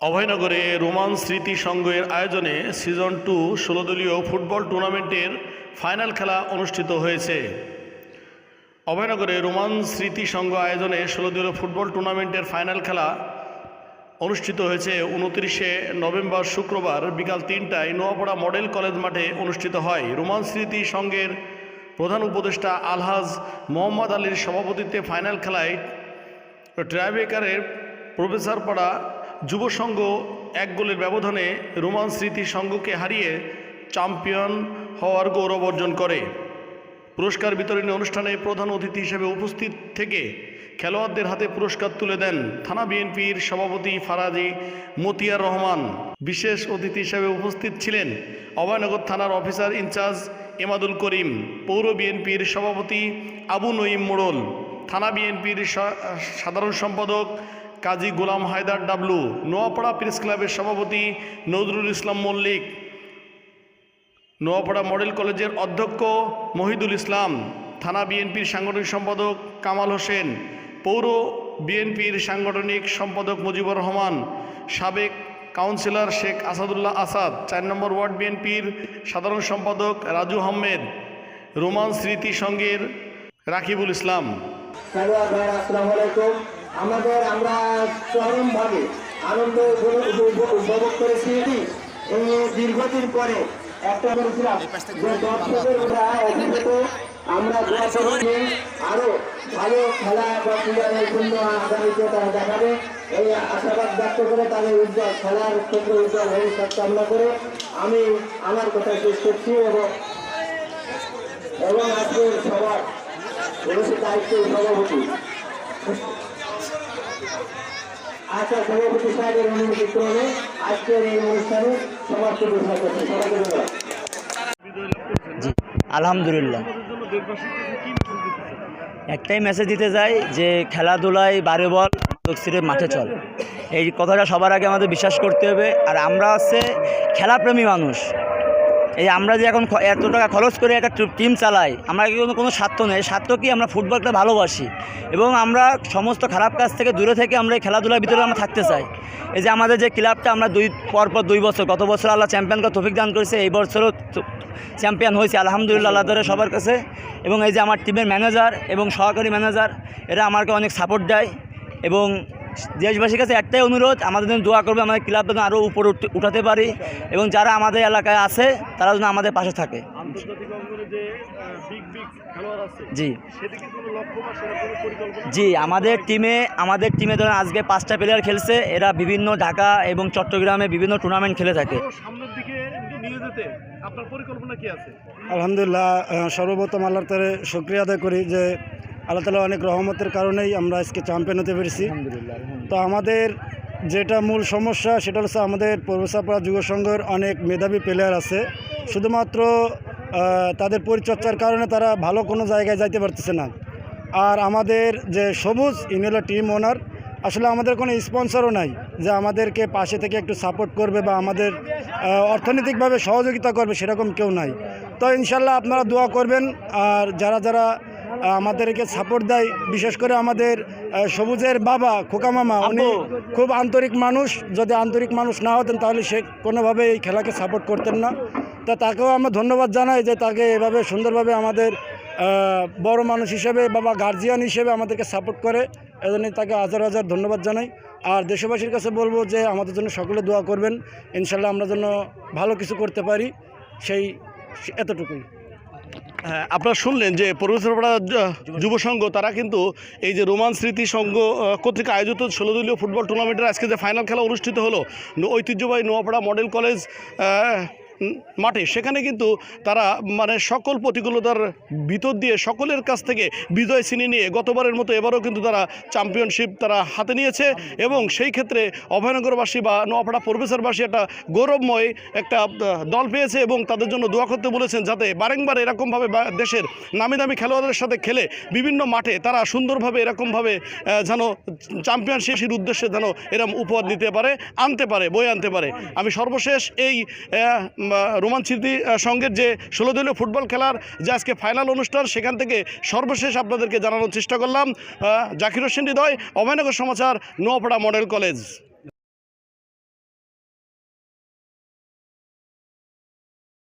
অভয়নগরে Roman স্মৃতি সংঘের আয়োজনে সিজন 2 16 দলীয় ফুটবল টুর্নামেন্টের ফাইনাল খেলা অনুষ্ঠিত হয়েছে। অভয়নগরে রোমান স্মৃতি সংঘ আয়োজনে 16 দলীয় ফুটবল টুর্নামেন্টের ফাইনাল খেলা অনুষ্ঠিত হয়েছে 29শে নভেম্বর শুক্রবার বিকাল 3টায় নোয়াপাড়া মডেল কলেজ মাঠে অনুষ্ঠিত হয়। রোমান স্মৃতি সংঘের প্রধান উপদেষ্টা আলহাজ মোহাম্মদ আলীর সভাপতিত্বে ফাইনাল খেলায় ট্রাইবেকারের প্রফেসরপাড়া যুব সংঘ 1 গোলের ব্যবধানে রোমান স্মৃতি সংঘকে হারিয়ে চ্যাম্পিয়ন হওয়ার গৌরব অর্জন করে। পুরস্কার বিতরণী অনুষ্ঠানে প্রধান অতিথি হিসেবে উপস্থিত থেকে খেলোয়াড়দের হাতে পুরস্কার তুলে দেন থানা বিএনপির সভাপতি ফারাজি মতিয়ার রহমান। বিশেষ অতিথি হিসেবে উপস্থিত ছিলেন অভয়নগর থানার অফিসার ইনচার্জ এমাদুল করিম, পৌর বিএনপির সভাপতি আবু নঈম মোড়ল, থানা বিএনপির সাধারণ সম্পাদক কাজী গোলাম হায়দার ডাবলু, নোয়াপাড়া প্রেস ক্লাবের সভাপতি নজরুল ইসলাম মল্লিক, নোয়াপাড়া মডেল কলেজের অধ্যক্ষ মহিদুল ইসলাম, থানা বিএনপির সাংগঠনিক সম্পাদক কামাল হোসেন, পৌর বিএনপির সাংগঠনিক সম্পাদক মুজিবুর রহমান, সাবেক কাউন্সিলর শেখ আসাদুল্লাহ আসাদ, 4 নম্বর ওয়ার্ড বিএনপির সাধারণ সম্পাদক রাজু আহমেদ, রোমান স্মৃতি সংঘের রাকিবুল ইসলাম। আমরা চরমভাবে আনন্দ উপভোগ করেছি। এই দীর্ঘদিন পরে একটা করেছিলাম যে দর্শকের আমরা আরো ভালো খেলা বা ক্রীড়ার জন্য আগামীতে তারা দেখাবে এই আশাবাদ ব্যক্ত করে তাদের উজ্জ্বল খেলার ক্ষেত্রে উজ্জ্বল ভবিষ্যৎ কামনা করে আমি আমার কথা শেষ করছি এবং আজকের সবার দায়িত্বের সভাপতি সভাপতি সাহেবের অনুমতি ক্রমে আজকের এই অনুষ্ঠানে সমাজকে ঘোষণা করছে। সবাইকে ধন্যবাদ। আলহামদুলিল্লাহ, একটাই মেসেজ দিতে যাই যে খেলাধুলায় বারে বল মাঠে চল, এই কথাটা সবার আগে আমাদের বিশ্বাস করতে হবে। আর আমরা হচ্ছে খেলাপ্রেমী মানুষ, এই আমরা যে এখন এত টাকা খরচ করে একটা টিম চালাই, আমরা কোনো স্বার্থ নেই। স্বার্থ কি, আমরা ফুটবলটা ভালোবাসি এবং আমরা সমস্ত খারাপ কাজ থেকে দূরে থেকে আমরা এই খেলাধুলার ভিতরে আমরা থাকতে চাই। এই যে আমাদের যে ক্লাবটা আমরা পরপর 2 বছর, গত বছর আল্লাহ চ্যাম্পিয়নকে তৌফিক দান করেছে, এই বছরও চ্যাম্পিয়ন হয়েছে আলহামদুলিল্লাহ আল্লাহ ধরে সবার কাছে। এবং এই যে আমার টিমের ম্যানেজার এবং সহকারী ম্যানেজার এরা আমাকে অনেক সাপোর্ট দেয় এবং দেশবাসীর কাছে একটাই অনুরোধ, আমাদের জন্য দোয়া করবে, আমাদের ক্লাবটা যেন আরও উপরে উঠাতে পারি এবং যারা আমাদের এলাকায় আছে তারা যেন আমাদের পাশে থাকে। জি জি, আমাদের টিমে ধরেন আজকে 5টা প্লেয়ার খেলছে, এরা বিভিন্ন ঢাকা এবং চট্টগ্রামে বিভিন্ন টুর্নামেন্ট খেলে থাকে। আলহামদুলিল্লাহ, সর্বপ্রথম আল্লাহর তাআলা শুকরিয়া আদায় করি যে আল্লাহ তাআলা অনেক রহমতের কারণেই আমরা আজকে চ্যাম্পিয়ন হতে পেরেছি। তো আমাদের যেটা মূল সমস্যা সেটা হচ্ছে আমাদের প্রফেসরপাড়া যুব সংঘের অনেক মেধাবী প্লেয়ার আছে, শুধুমাত্র তাদের পরিচর্যার কারণে তারা ভালো কোনো জায়গায় যাইতে পারতেছে না। আর আমাদের যে সবুজ ইনি টিম ওনার, আসলে আমাদের কোনো স্পন্সরও নাই যে আমাদেরকে পাশে থেকে একটু সাপোর্ট করবে বা আমাদের অর্থনৈতিকভাবে সহযোগিতা করবে, সেরকম কেউ নাই। তো ইনশাল্লাহ আপনারা দোয়া করবেন। আর যারা যারা আমাদেরকে সাপোর্ট দেয়, বিশেষ করে আমাদের সবুজের বাবা খোকা মামা, উনি খুব আন্তরিক মানুষ। যদি আন্তরিক মানুষ না হতেন তাহলে সে কোনোভাবে এই খেলাকে সাপোর্ট করতেন না। তা তাকেও আমরা ধন্যবাদ জানাই যে তাকে এভাবে সুন্দরভাবে আমাদের বড় মানুষ হিসেবে বাবা গার্জিয়ান হিসেবে আমাদেরকে সাপোর্ট করে, এজন্য তাকে হাজার হাজার ধন্যবাদ জানাই। আর দেশবাসীর কাছে বলবো যে আমাদের জন্য সকলে দোয়া করবেন, ইনশাল্লাহ আমরা যেন ভালো কিছু করতে পারি, সেই এতটুকুই। হ্যাঁ, আপনারা শুনলেন যে প্রফেসরপাড়া যুব সংঘ তারা কিন্তু এই যে রোমান স্মৃতি সংঘ কর্তৃক আয়োজিত 16 দলীয় ফুটবল টুর্নামেন্টের আজকে যে ফাইনাল খেলা অনুষ্ঠিত হলো ঐতিহ্যবাহী নোয়াপাড়া মডেল কলেজ মাঠে, সেখানে কিন্তু তারা মানে সকল প্রতিকূলতার ভিতর দিয়ে সকলের কাছ থেকে বিজয় ছিনিয়ে নিয়ে গতবারের মতো এবারও কিন্তু তারা চ্যাম্পিয়নশিপ তারা হাতে নিয়েছে এবং সেই ক্ষেত্রে অভয়নগরবাসী বা নোয়াপাড়া প্রফেসরবাসী একটা গৌরবময় একটা দল পেয়েছে এবং তাদের জন্য দোয়া করতে বলেছেন যাতে বারংবার এরকমভাবে দেশের নামি দামি খেলোয়াড়দের সাথে খেলে বিভিন্ন মাঠে তারা সুন্দরভাবে এরকমভাবে যেন চ্যাম্পিয়নশিপের উদ্দেশ্যে যেন এরকম উপহার দিতে পারে, আনতে পারে, বয়ে আনতে পারে। আমি সর্বশেষ এই রোমান স্মৃতি সংঘের যে 16 দলীয় ফুটবল খেলার যে আজকে ফাইনাল অনুষ্ঠান, সেখান থেকে সর্বশেষ আপনাদেরকে জানানোর চেষ্টা করলাম। জাকির হোসেন হৃদয়, অভয়নগর সমাচার, নোয়াপাড়া মডেল কলেজ।